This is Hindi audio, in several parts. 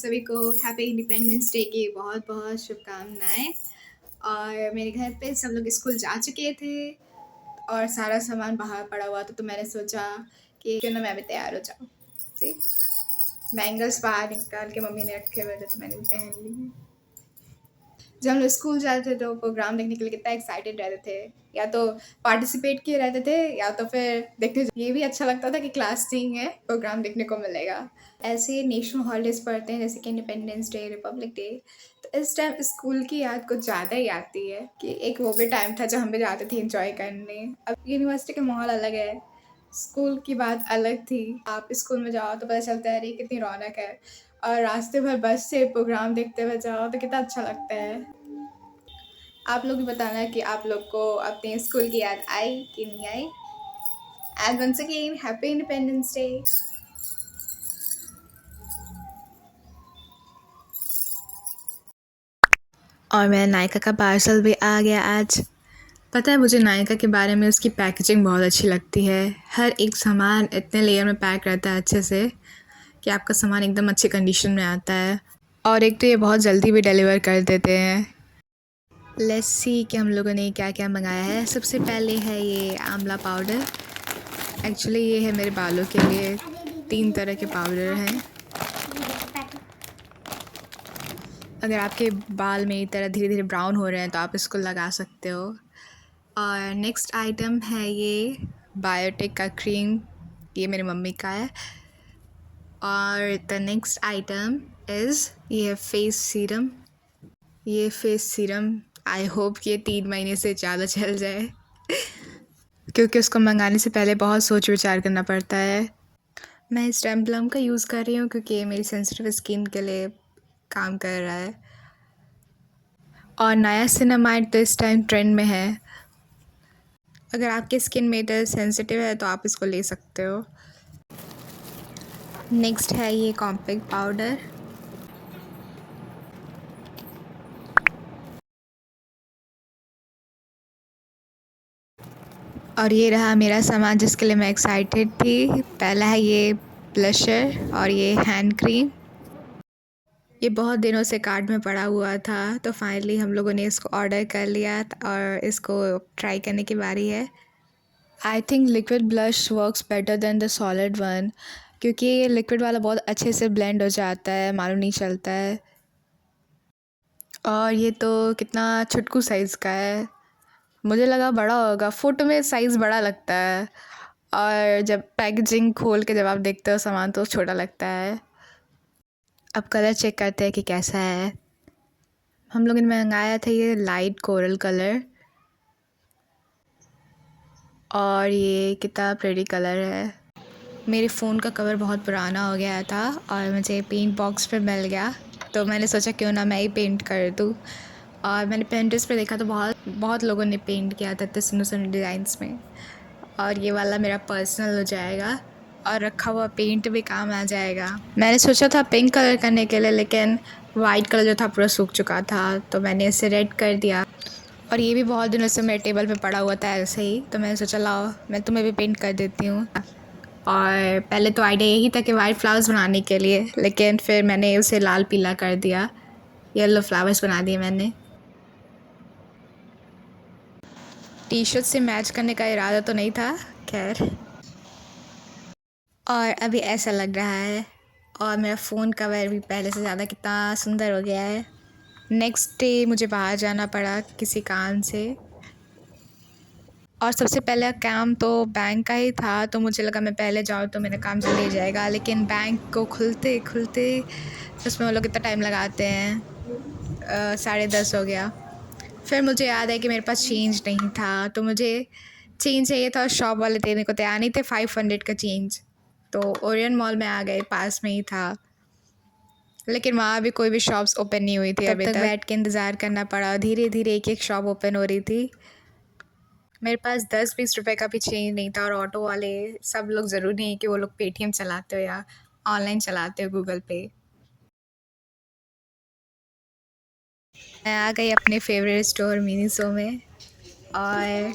सभी को हैप्पी इंडिपेंडेंस डे की बहुत बहुत शुभकामनाएं। और मेरे घर पे सब लोग स्कूल जा चुके थे और सारा सामान बाहर पड़ा हुआ था, तो मैंने सोचा कि क्यों ना मैं भी तैयार हो जाऊँ। सी बैंगल्स बाहर निकाल के मम्मी ने रखे हुए थे, तो मैंने भी पहन लिए। जब हम लोग स्कूल जाते थे तो प्रोग्राम देखने के लिए कितना एक्साइटेड रहते थे, या तो पार्टिसिपेट किए रहते थे या तो फिर देखते। ये भी अच्छा लगता था कि क्लास टीम है, प्रोग्राम देखने को मिलेगा। ऐसे नेशनल हॉलीडेज पढ़ते हैं जैसे कि इंडिपेंडेंस डे, रिपब्लिक डे, तो इस टाइम स्कूल की याद कुछ ज़्यादा ही आती है कि एक वो भी टाइम था जब हम भी जाते थे इंजॉय करने। अब यूनिवर्सिटी का माहौल अलग है, स्कूल की बात अलग थी। आप स्कूल में जाओ तो पता चलता है अरे कितनी रौनक है, और रास्ते भर बस से प्रोग्राम देखते हुए जाओ तो कितना अच्छा लगता है। आप लोग भी बताना कि आप लोग को अपने स्कूल की याद आई कि नहीं आई। And once again happy Independence Day. और मेरा नायका का पार्सल भी आ गया आज। पता है, मुझे नायका के बारे में उसकी पैकेजिंग बहुत अच्छी लगती है। हर एक सामान इतने लेयर में पैक रहता है अच्छे से कि आपका सामान एकदम अच्छी कंडीशन में आता है। और एक तो ये बहुत जल्दी भी डिलीवर कर देते हैं। लेट्स सी कि हम लोगों ने क्या क्या मंगाया है। सबसे पहले है ये आंवला पाउडर। एक्चुअली ये है मेरे बालों के लिए। 3 तरह के पाउडर हैं। अगर आपके बाल मेरी तरह धीरे धीरे ब्राउन हो रहे हैं तो आप इसको लगा सकते हो। और नेक्स्ट आइटम है ये बायोटिक का क्रीम। ये मेरी मम्मी का है। और द नेक्स्ट आइटम इज़ ये फेस सीरम। ये फेस सीरम आई होप कि ये 3 महीने से ज़्यादा चल जाए क्योंकि उसको मंगाने से पहले बहुत सोच विचार करना पड़ता है। मैं इस टाइम प्लम का यूज़ कर रही हूँ क्योंकि ये मेरी सेंसिटिव स्किन के लिए काम कर रहा है। और नया सिनेमाइड तो इस टाइम ट्रेंड में है। अगर आपकी स्किन मेटर सेंसिटिव है तो आप इसको ले सकते हो। नेक्स्ट है ये कॉम्पैक्ट पाउडर। और ये रहा मेरा सामान जिसके लिए मैं एक्साइटेड थी। पहला है ये ब्लशर और ये हैंड क्रीम। ये बहुत दिनों से कार्ट में पड़ा हुआ था, तो फाइनली हम लोगों ने इसको ऑर्डर कर लिया और इसको ट्राई करने की बारी है। I think liquid blush works better than the solid one, क्योंकि ये लिक्विड वाला बहुत अच्छे से ब्लेंड हो जाता है, मालूम नहीं चलता है। और ये तो कितना छुटकू साइज़ का है। मुझे लगा बड़ा होगा, फ़ोटो में साइज़ बड़ा लगता है और जब पैकेजिंग खोल के जब आप देखते हो सामान तो छोटा लगता है। अब कलर चेक करते हैं कि कैसा है। हम लोगों ने मंगाया था ये लाइट कोरल कलर, और ये कितना प्रेटी कलर है। मेरे फ़ोन का कवर बहुत पुराना हो गया था और मुझे पेंट बॉक्स पे मिल गया, तो मैंने सोचा क्यों ना मैं ही पेंट कर दूँ। और मैंने Pinterest पे देखा तो बहुत बहुत लोगों ने पेंट किया था इतने सुंदर सुंदर डिज़ाइंस में। और ये वाला मेरा पर्सनल हो जाएगा और रखा हुआ पेंट भी काम आ जाएगा। मैंने सोचा था पिंक कलर करने के लिए, लेकिन वाइट कलर जो था पूरा सूख चुका था, तो मैंने इसे रेड कर दिया। और ये भी बहुत दिनों से मेरे टेबल पे पड़ा हुआ था ऐसे ही, तो मैंने सोचा लाओ मैं तुम्हें भी पेंट कर देती हूँ। और पहले तो आइडिया यही था कि वाइट फ्लावर्स बनाने के लिए, लेकिन फिर मैंने उसे लाल पीला कर दिया, येलो फ्लावर्स बना दिए मैंने। टी शर्ट से मैच करने का इरादा तो नहीं था, खैर। और अभी ऐसा लग रहा है। और मेरा फ़ोन कवर भी पहले से ज़्यादा कितना सुंदर हो गया है। नेक्स्ट डे मुझे बाहर जाना पड़ा किसी काम से, और सबसे पहला काम तो बैंक का ही था, तो मुझे लगा मैं पहले जाऊँ तो मेरा काम जल्दी हो जाएगा, लेकिन बैंक को खुलते खुलते उसमें वो लोग कितना टाइम लगाते हैं। 10:30 हो गया। फिर मुझे याद है कि मेरे पास चेंज नहीं था, तो मुझे चेंज चाहिए था और शॉप वाले देने को तैयार नहीं थे 500 का चेंज। तो ओरियन मॉल में आ गए, पास में ही था, लेकिन वहाँ भी कोई भी शॉप्स ओपन नहीं हुई थी। तब तक बैठ के इंतज़ार करना पड़ा। धीरे धीरे एक एक शॉप ओपन हो रही थी। मेरे पास 10-20 रुपए का भी चेंज नहीं था, और ऑटो वाले सब लोग ज़रूरी नहीं कि वो लोग पेटीएम चलाते हो या ऑनलाइन चलाते हो गूगल पे। मैं आ गई अपने फेवरेट स्टोर मिनीसो में, और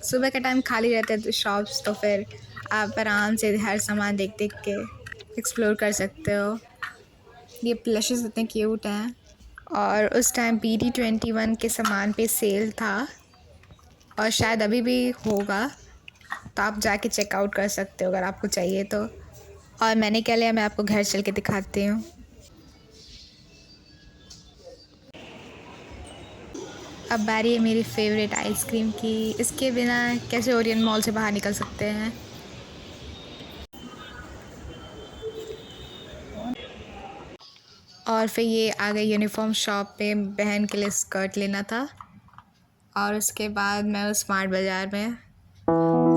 सुबह का टाइम खाली रहता है तो शॉप्स, तो फिर आप आराम से हर सामान देख देख के एक्सप्लोर कर सकते हो। ये प्लशेस इतने क्यूट हैं। और उस टाइम BD21 के सामान पे सेल था और शायद अभी भी होगा, तो आप जाके चेकआउट कर सकते हो अगर आपको चाहिए तो। और मैंने क्या लिया मैं आपको घर चल के दिखाती हूँ। अब बारी है मेरी फेवरेट आइसक्रीम की। इसके बिना कैसे ओरियन मॉल से बाहर निकल सकते हैं। और फिर ये आ गई यूनिफॉर्म शॉप पे, बहन के लिए स्कर्ट लेना था। और उसके बाद मैं उस स्मार्ट बाज़ार में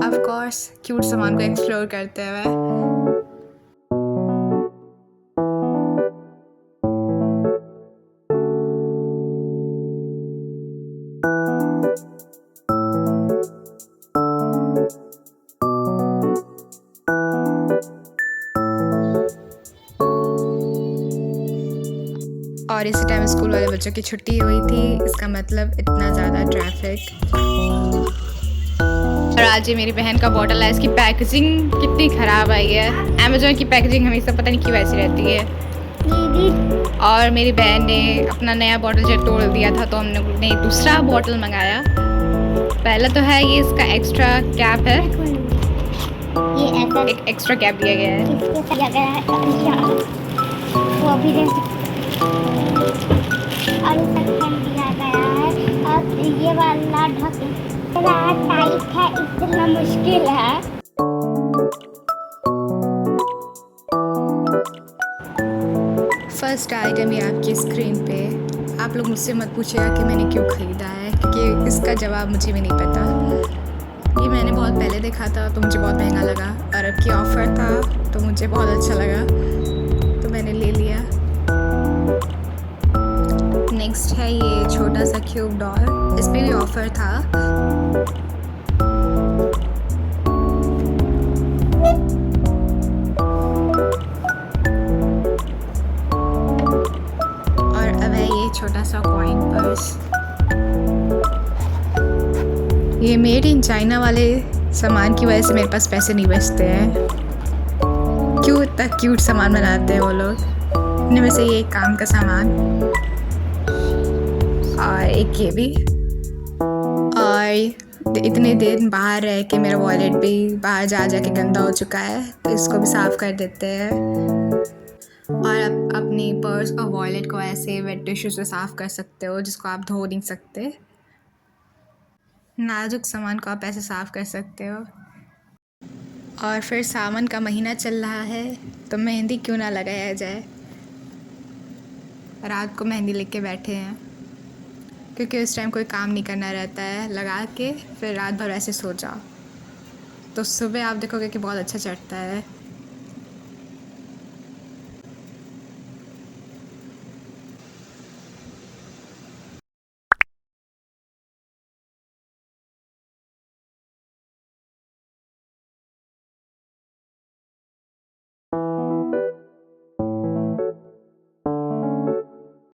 ऑफ कोर्स क्यूट सामान को एक्सप्लोर करते हुए। और इसी टाइम स्कूल वाले बच्चों की छुट्टी हुई थी, इसका मतलब इतना ज़्यादा ट्रैफिक। और आज ये मेरी बहन का बॉटल है, इसकी पैकेजिंग कितनी ख़राब आई है। अमेज़ॉन की पैकेजिंग हमेशा पता नहीं क्यों ऐसी रहती है। और मेरी बहन ने अपना नया बॉटल जब तोड़ दिया था तो हमने दूसरा बॉटल मंगाया। पहला तो है ये इसका एक्स्ट्रा कैप है, एक एक्स्ट्रा कैप दिया गया है। वो भी और ढक्कन दिया गया है। और ये वाला ढक्कन टाइट है, इतना मुश्किल है। फर्स्ट आइटम ये आपकी स्क्रीन पे। आप लोग मुझसे मत पूछिएगा कि मैंने क्यों ख़रीदा है, क्योंकि इसका जवाब मुझे भी नहीं पता। ये मैंने बहुत पहले देखा था तो मुझे बहुत महंगा लगा, और अब की ऑफ़र था तो मुझे बहुत अच्छा लगा, तो मैंने ले लिया। नेक्स्ट है ये छोटा सा क्यूब डॉल, इस पे भी ऑफ़र था। और अब है ये छोटा सा कॉइन पर्स। ये मेड इन चाइना वाले सामान की वजह से मेरे पास पैसे नहीं बचते हैं। क्यों इतना क्यूट सामान बनाते हैं वो लोग। इनमें से ये एक काम का सामान और एक ये भी। और इतने दिन बाहर रह के मेरा वॉलेट भी बाहर जा के गंदा हो चुका है, तो इसको भी साफ़ कर देते हैं। और आप अपनी पर्स और वॉलेट को ऐसे वेट टिश्यू से साफ़ कर सकते हो, जिसको आप धो नहीं सकते। नाजुक सामान को आप ऐसे साफ़ कर सकते हो। और फिर सावन का महीना चल रहा है, तो मेहंदी क्यों ना लगाया जाए। रात को मेहंदी लेके बैठे हैं, क्योंकि उस टाइम कोई काम नहीं करना रहता है, लगा के फिर रात भर ऐसे सो जाओ, तो सुबह आप देखोगे कि बहुत अच्छा चढ़ता है।